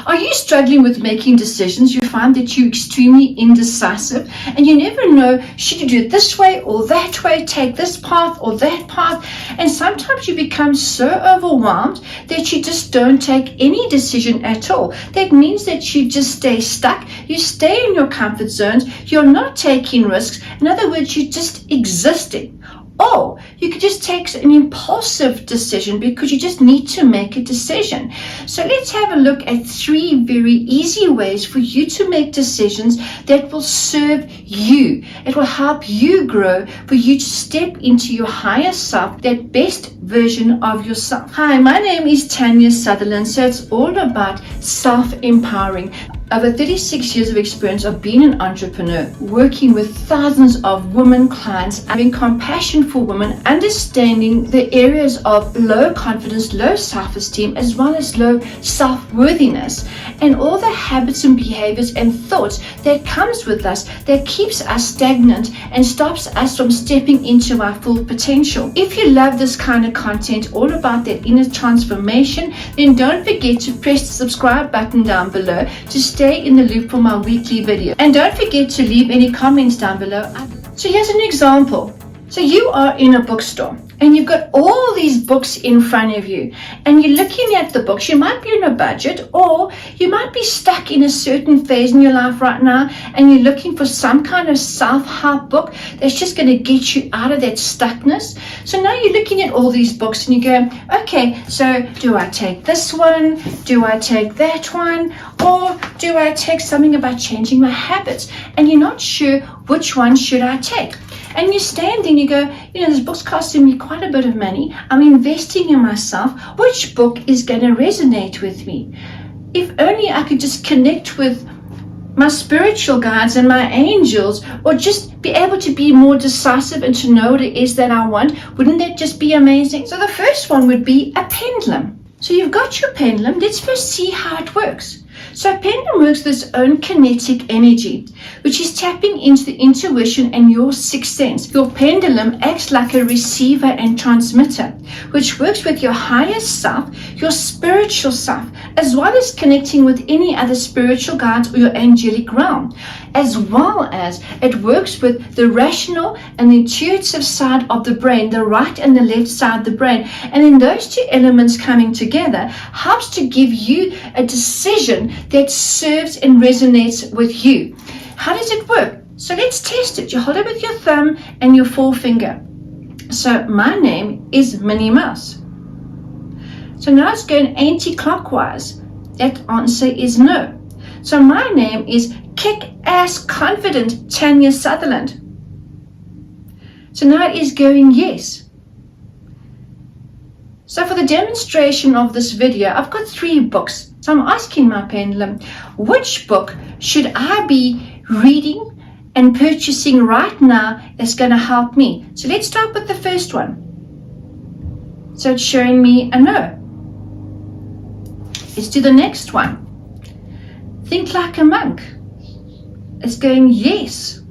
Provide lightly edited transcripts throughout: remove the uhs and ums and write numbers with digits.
Are you struggling with making decisions? You find that you're extremely indecisive and you never know, should you do it this way or that way, take this path or that path? And sometimes you become so overwhelmed that you just don't take any decision at all. That means that you just stay stuck. You stay in your comfort zones. You're not taking risks. In other words, you're just existing. Or you could just take an impulsive decision because you just need to make a decision. So let's have a look at 3 very easy ways for you to make decisions that will serve you. It will help you grow, for you to step into your higher self, that best version of yourself. Hi, my name is Tania Sutherland. So it's all about self-empowering. Over 36 years of experience of being an entrepreneur, working with thousands of women clients, having compassion for women, understanding the areas of low confidence, low self-esteem, as well as low self-worthiness, and all the habits and behaviors and thoughts that comes with us that keeps us stagnant and stops us from stepping into our full potential. If you love this kind of content, all about that inner transformation, then don't forget to press the subscribe button down below to stay in the loop for my weekly video. And don't forget to leave any comments down below. So here's an example. So you are in a bookstore and you've got all these books in front of you and you're looking at the books. You might be on a budget, or you might be stuck in a certain phase in your life right now and you're looking for some kind of self-help book that's just going to get you out of that stuckness. So now you're looking at all these books and you go, okay, so do I take this one? Do I take that one? Or do I take something about changing my habits? And you're not sure which one should I take. And you stand there and you go, this book's costing me quite a bit of money. I'm investing in myself. Which book is going to resonate with me? If only I could just connect with my spiritual guides and my angels, or just be able to be more decisive and to know what it is that I want. Wouldn't that just be amazing? So the first one would be a pendulum. So you've got your pendulum. Let's first see how it works. So a pendulum works with its own kinetic energy, which is tapping into the intuition and your sixth sense. Your pendulum acts like a receiver and transmitter, which works with your higher self, your spiritual self, as well as connecting with any other spiritual guides or your angelic realm, as well as it works with the rational and the intuitive side of the brain, the right and the left side of the brain. And then those two elements coming together helps to give you a decision that serves and resonates with you. How does it work? So let's test it. You hold it with your thumb and your forefinger. So my name is Minnie Mouse. So now it's going anti-clockwise. That answer is no. So my name is Kick-Ass Confident Tania Sutherland. So now it is going yes. So for the demonstration of this video, I've got 3 books. So I'm asking my pendulum, which book should I be reading and purchasing right now that's going to help me? So let's start with the first one. So it's showing me a no. Let's do the next one. Think Like a Monk. It's going yes.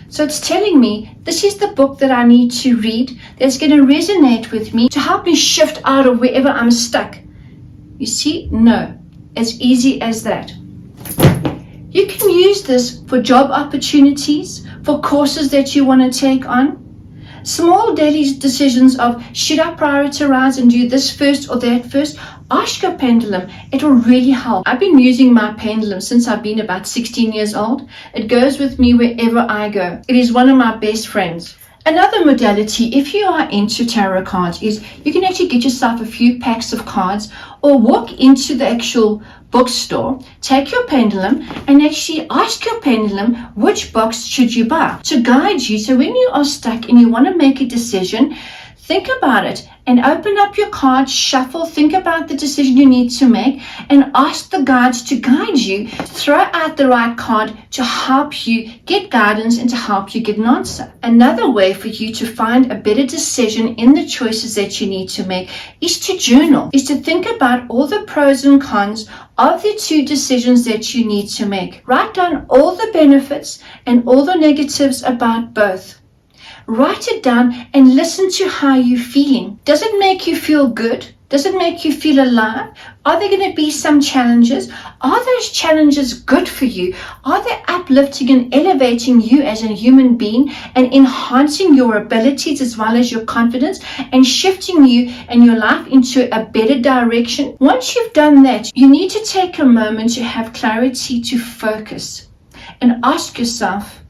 So it's telling me this is the book that I need to read that's going to resonate with me to help me shift out of wherever I'm stuck. You see, no. As easy as that. You can use this for job opportunities, for courses that you want to take on. Small daily decisions of, should I prioritize and do this first or that first? Ask your pendulum. It will really help. I've been using my pendulum since I've been about 16 years old. It goes with me wherever I go. It is one of my best friends. Another modality, if you are into tarot cards, is you can actually get yourself a few packs of cards or walk into the actual bookstore, take your pendulum and actually ask your pendulum which box should you buy to guide you. So when you are stuck and you want to make a decision, think about it and open up your cards, shuffle, think about the decision you need to make and ask the guides to guide you. Throw out the right card to help you get guidance and to help you get an answer. Another way for you to find a better decision in the choices that you need to make is to journal, is to think about all the pros and cons of the 2 decisions that you need to make. Write down all the benefits and all the negatives about both. Write it down and listen to how you're feeling. Does it make you feel good? Does it make you feel alive? Are there going to be some challenges? Are those challenges good for you? Are they uplifting and elevating you as a human being and enhancing your abilities as well as your confidence and shifting you and your life into a better direction? Once you've done that, you need to take a moment to have clarity, to focus and ask yourself,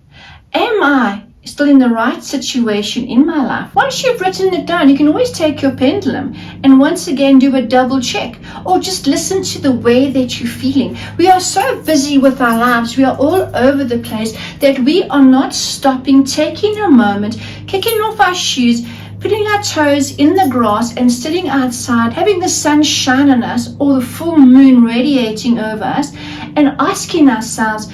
am I still in the right situation in my life? Once you've written it down, you can always take your pendulum and once again do a double check, or just listen to the way that you're feeling. We are so busy with our lives, we are all over the place, that we are not stopping, taking a moment, kicking off our shoes, putting our toes in the grass and sitting outside, having the sun shine on us or the full moon radiating over us, and asking ourselves,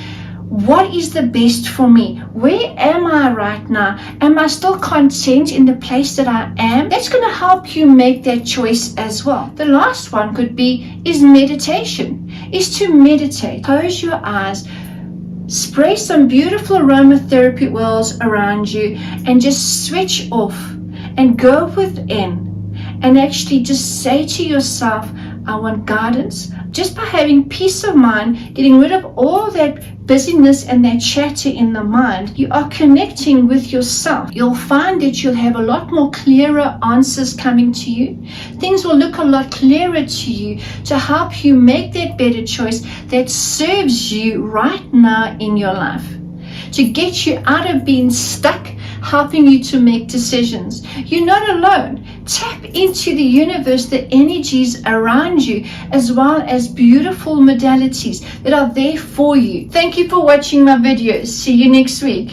what is the best for me? Where am I right now? Am I still content in the place that I am? That's going to help you make that choice as well. The last one is meditation, is to meditate. Close your eyes, spray some beautiful aromatherapy oils around you, and just switch off and go within and actually just say to yourself, I want guidance. Just by having peace of mind, getting rid of all that busyness and that chatter in the mind, you are connecting with yourself. You'll find that you'll have a lot more clearer answers coming to you. Things will look a lot clearer to you to help you make that better choice that serves you right now in your life, to get you out of being stuck, helping you to make decisions. You're not alone. Tap into the universe, the energies around you, as well as beautiful modalities that are there for you. Thank you for watching my videos. See you next week.